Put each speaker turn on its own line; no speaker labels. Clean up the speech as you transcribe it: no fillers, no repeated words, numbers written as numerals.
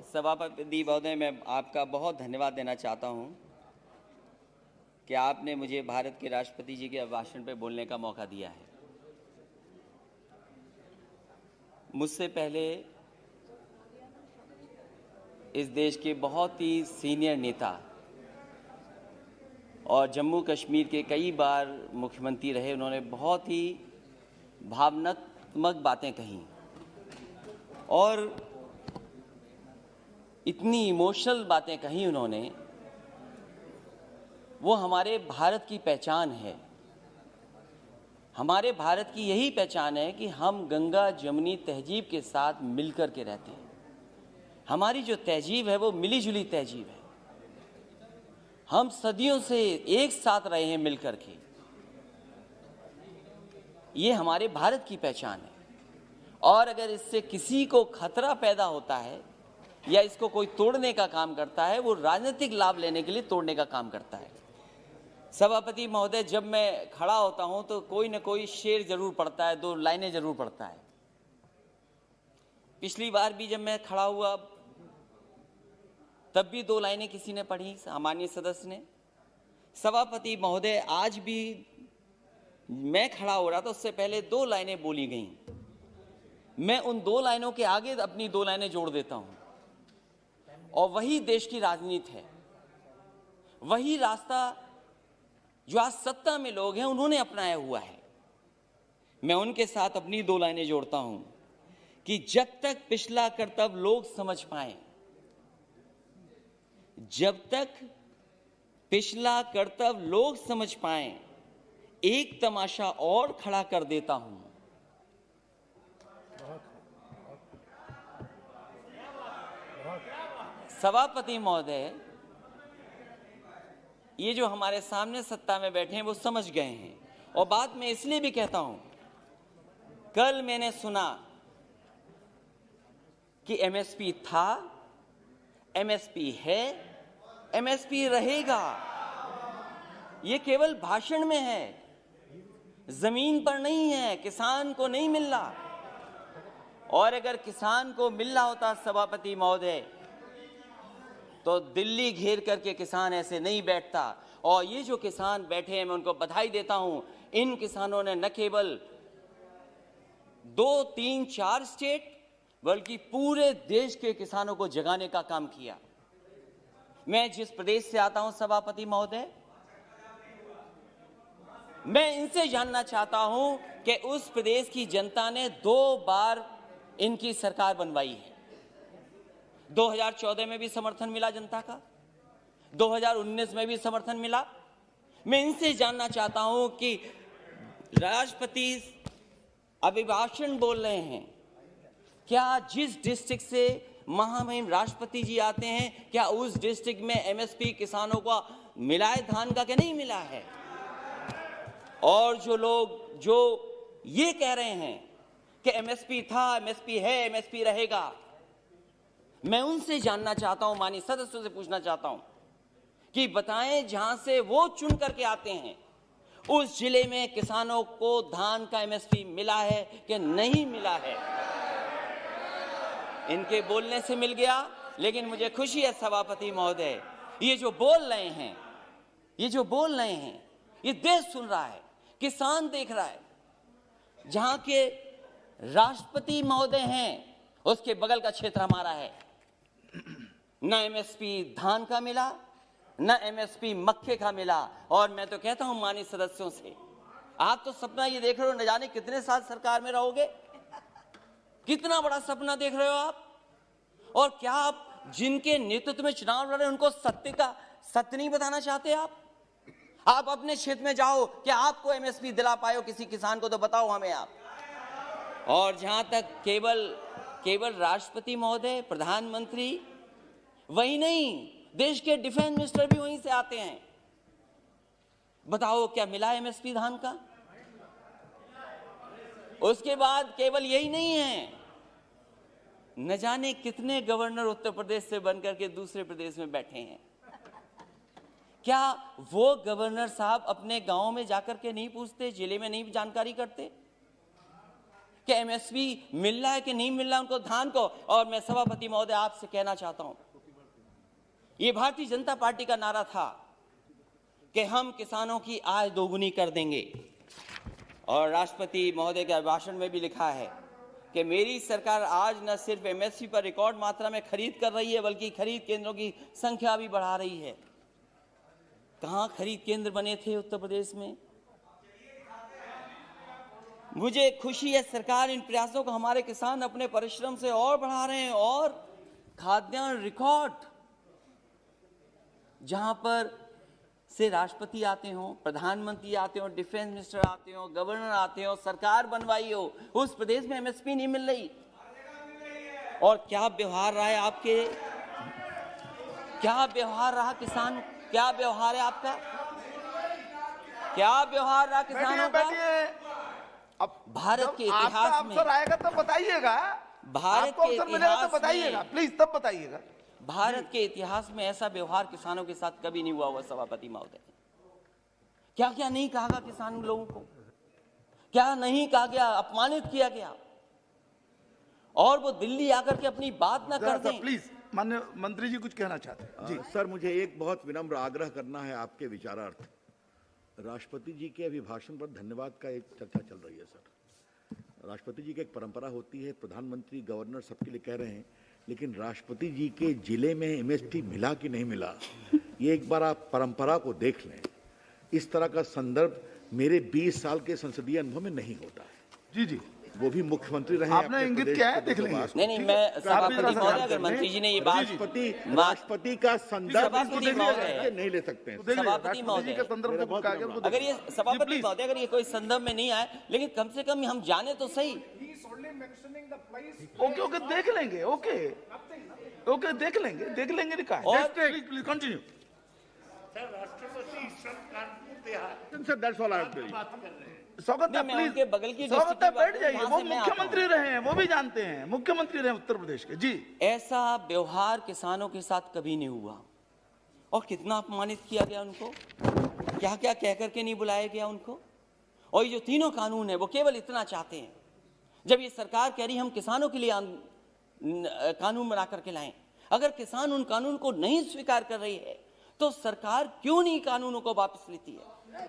सभापति महोदय, मैं आपका बहुत धन्यवाद देना चाहता हूं कि आपने मुझे भारत के राष्ट्रपति जी के भाषण पर बोलने का मौका दिया है। मुझसे पहले इस देश के बहुत ही सीनियर नेता और जम्मू कश्मीर के कई बार मुख्यमंत्री रहे, उन्होंने बहुत ही भावनात्मक बातें कही और इतनी इमोशनल बातें कही उन्होंने। वो हमारे भारत की पहचान है। हमारे भारत की यही पहचान है कि हम गंगा जमुनी तहजीब के साथ मिलकर के रहते हैं। हमारी जो तहजीब है वो मिली जुली तहजीब है। हम सदियों से एक साथ रहे हैं मिलकर के। ये हमारे भारत की पहचान है और अगर इससे किसी को खतरा पैदा होता है या इसको कोई तोड़ने का काम करता है, वो राजनीतिक लाभ लेने के लिए तोड़ने का काम करता है। सभापति महोदय, जब मैं खड़ा होता हूं तो कोई न कोई शेर जरूर पढ़ता है, 2 लाइनें जरूर पढ़ता है। पिछली बार भी जब मैं खड़ा हुआ तब भी 2 लाइनें किसी ने पढ़ी, सामान्य सदस्य ने। सभापति महोदय, आज भी मैं खड़ा हो रहा था, उससे पहले 2 लाइनें बोली गईं। मैं उन 2 लाइनों के आगे अपनी 2 लाइनें जोड़ देता हूं और वही देश की राजनीति है। वही रास्ता जो आज सत्ता में लोग हैं उन्होंने अपनाया हुआ है। मैं उनके साथ अपनी 2 लाइनें जोड़ता हूं कि जब तक पिछला कर्तव्य लोग समझ पाए, जब तक पिछला कर्तव्य लोग समझ पाए, एक तमाशा और खड़ा कर देता हूं। सभापति महोदय, ये जो हमारे सामने सत्ता में बैठे हैं वो समझ गए हैं और बात मैं इसलिए भी कहता हूं, कल मैंने सुना कि एमएसपी था, एमएसपी है, एमएसपी रहेगा। ये केवल भाषण में है, जमीन पर नहीं है, किसान को नहीं मिल रहा। और अगर किसान को मिल रहा होता सभापति महोदय तो दिल्ली घेर करके किसान ऐसे नहीं बैठता। और ये जो किसान बैठे हैं, मैं उनको बधाई देता हूं। इन किसानों ने न केवल 2, 3, 4 स्टेट बल्कि पूरे देश के किसानों को जगाने का काम किया। मैं जिस प्रदेश से आता हूं सभापति महोदय, मैं इनसे जानना चाहता हूं कि उस प्रदेश की जनता ने 2 बार इनकी सरकार बनवाई है। 2014 में भी समर्थन मिला जनता का, 2019 में भी समर्थन मिला। मैं इनसे जानना चाहता हूं कि राष्ट्रपति अभिभाषण बोल रहे हैं, क्या जिस डिस्ट्रिक्ट से महामहिम राष्ट्रपति जी आते हैं, क्या उस डिस्ट्रिक्ट में एमएसपी किसानों को मिला है धान का कि नहीं मिला है? और जो लोग जो ये कह रहे हैं कि एमएसपी था, एमएसपी है, एमएसपी रहेगा, मैं उनसे जानना चाहता हूं, माननीय सदस्यों से पूछना चाहता हूं कि बताएं जहां से वो चुन करके आते हैं, उस जिले में किसानों को धान का एमएसपी मिला है कि नहीं मिला है? इनके बोलने से मिल गया, लेकिन मुझे खुशी है सभापति महोदय, ये जो बोल रहे हैं, ये जो बोल रहे हैं, ये देश सुन रहा है, किसान देख रहा है। जहां के राष्ट्रपति महोदय हैं उसके बगल का क्षेत्र हमारा है। न एमएसपी धान का मिला, न एमएसपी मक्के का मिला। और मैं तो कहता हूं माननीय सदस्यों से, आप तो सपना ये देख रहे हो, न जाने कितने साल सरकार में रहोगे, कितना बड़ा सपना देख रहे हो आप। और क्या आप जिनके नेतृत्व में चुनाव लड़ रहे हैं उनको सत्य नहीं बताना चाहते? आप अपने क्षेत्र में जाओ, क्या आपको एमएसपी दिला पाए हो किसी किसान को? तो बताओ हमें आप। और जहां तक केवल राष्ट्रपति महोदय, प्रधानमंत्री, वही नहीं, देश के डिफेंस मिनिस्टर भी वहीं से आते हैं। बताओ क्या मिला एमएसपी धान का? उसके बाद केवल यही नहीं है, न जाने कितने गवर्नर उत्तर प्रदेश से बनकर के दूसरे प्रदेश में बैठे हैं। क्या वो गवर्नर साहब अपने गांव में जाकर के नहीं पूछते, जिले में नहीं जानकारी करते? कि एमएसपी मिल रहा है कि नहीं मिल रहा उनको धान को। और मैं सभापति महोदय आपसे कहना चाहता हूं, ये भारतीय जनता पार्टी का नारा था कि हम किसानों की आय दोगुनी कर देंगे, और राष्ट्रपति महोदय के भाषण में भी लिखा है कि मेरी सरकार आज न सिर्फ एमएसपी पर रिकॉर्ड मात्रा में खरीद कर रही है, बल्कि खरीद केंद्रों की संख्या भी बढ़ा रही है। कहां खरीद केंद्र बने थे उत्तर प्रदेश में? मुझे खुशी है सरकार इन प्रयासों को, हमारे किसान अपने परिश्रम से और बढ़ा रहे हैं। और खाद्यान्न रिकॉर्ड, जहां पर से राष्ट्रपति आते हो, प्रधानमंत्री आते हो, डिफेंस मिनिस्टर आते हो, गवर्नर आते हो, सरकार बनवाई हो, उस प्रदेश में एमएसपी नहीं मिल रही। और क्या व्यवहार रहा है आपके, क्या व्यवहार रहा किसान, क्या व्यवहार है आपका, क्या व्यवहार रहा किसानों का?
अब
भारत के इतिहास में
अवसर आएगा तो बताइएगा,
भारत के इतिहास
तो बताइएगा, प्लीज तब बताइएगा।
भारत के इतिहास में ऐसा व्यवहार किसानों के साथ कभी नहीं हुआ हुआ सभापति महोदय। क्या क्या नहीं कहा गया किसान लोगों को, क्या नहीं कहा गया, अपमानित किया गया, और वो दिल्ली आकर के अपनी बात ना कर दें।
प्लीज माननीय मंत्री जी कुछ कहना चाहते हैं जी।
सर, मुझे एक बहुत विनम्र आग्रह करना है आपके विचारार्थ। राष्ट्रपति जी के अभिभाषण पर धन्यवाद का एक चर्चा चल रही है सर। राष्ट्रपति जी की एक परंपरा होती है, प्रधानमंत्री गवर्नर सबके लिए कह रहे हैं, लेकिन राष्ट्रपति जी के जिले में एमएसपी मिला कि नहीं मिला, ये एक बार आप परंपरा को देख लें। इस तरह का संदर्भ मेरे 20 साल के संसदीय अनुभव में नहीं होता है।
जी जी,
वो भी मुख्यमंत्री रहे।
आपने इंगित किया है, देख लेंगे।
नहीं, मैं सभापति महोदय, अगर मंत्री जी ने ये बात,
राष्ट्रपति का संदर्भ नहीं ले सकते हैं।
सभापति महोदय, अगर ये सभापति महोदय अगर ये कोई संदर्भ में नहीं आए, लेकिन कम से कम हम जाने तो सही।
ओके ओके, देख लेंगे, ओके ओके, देख लेंगे लिखा है। प्लीज कंटिन्यू स्वागत है, प्लीज
बगल की
स्वागत है, बैठ जाइए। वो मुख्यमंत्री रहे हैं, वो भी जानते हैं, मुख्यमंत्री रहे उत्तर प्रदेश के जी।
ऐसा व्यवहार किसानों के साथ कभी नहीं हुआ, और कितना अपमानित किया गया उनको, क्या क्या कह करके नहीं बुलाया गया उनको। और ये जो तीनों कानून है वो केवल इतना चाहते हैं, जब ये सरकार कह रही हम किसानों के लिए कानून बना करके लाएं, अगर किसान उन कानून को नहीं स्वीकार कर रही है तो सरकार क्यों नहीं कानूनों को वापस लेती है?